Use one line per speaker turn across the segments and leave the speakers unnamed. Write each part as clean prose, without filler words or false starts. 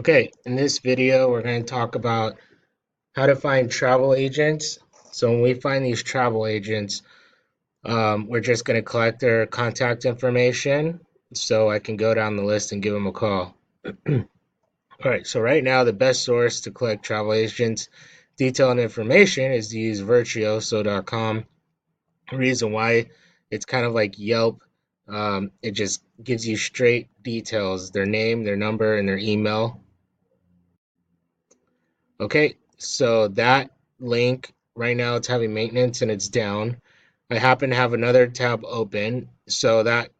Okay, in this video, we're going to talk about how to find travel agents. So when we find these travel agents, we're just going to collect their contact information so I can go down the list and give them a call. All right, so right now, the best source to collect travel agents detail and information is to use virtuoso.com. The reason why it's kind of like Yelp. It just gives you straight details, their name, their number, and their email. Okay, so that link right now it's having maintenance and it's down. I happen to have another tab open, so that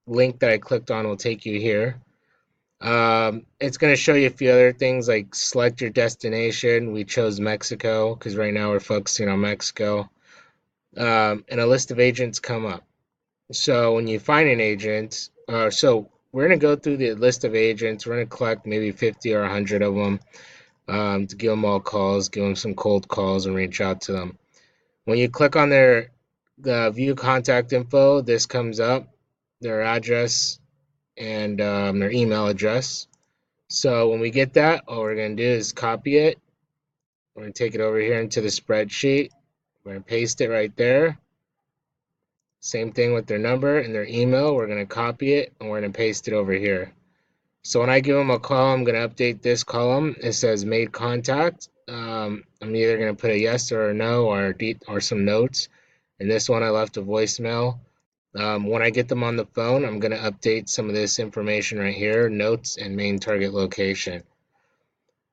link that I clicked on will take you here. It's going to show you a few other things like select your destination. We chose Mexico because right now we're focusing on Mexico. And a list of agents come up. So when you find an agent, so we're going to go through the list of agents. We're going to collect maybe 50 or 100 of them to give them all calls, give them some cold calls, and reach out to them. When you click on their view contact info, this comes up, their address and their email address. So when we get that, all we're going to do is copy it. We're going to take it over here into the spreadsheet. We're going to paste it right there. Same thing with their number and their email. We're going to copy it and we're going to paste it over here. So when I give them a call, I'm going to update this column. It says made contact. I'm either going to put a yes or a no or some notes. And this one I left a voicemail. When I get them on the phone, I'm going to update some of this information right here, notes and main target location.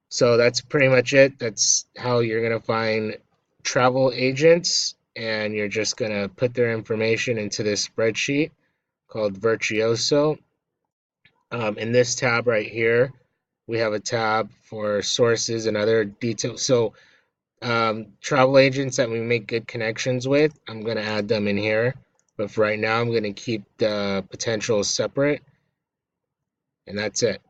So that's pretty much it. That's how you're going to find travel agents, and you're just going to put their information into this spreadsheet called Virtuoso. In this tab right here, we have a tab for sources and other details. So travel agents that we make good connections with, I'm going to add them in here. But for right now, I'm going to keep the potentials separate. And that's it.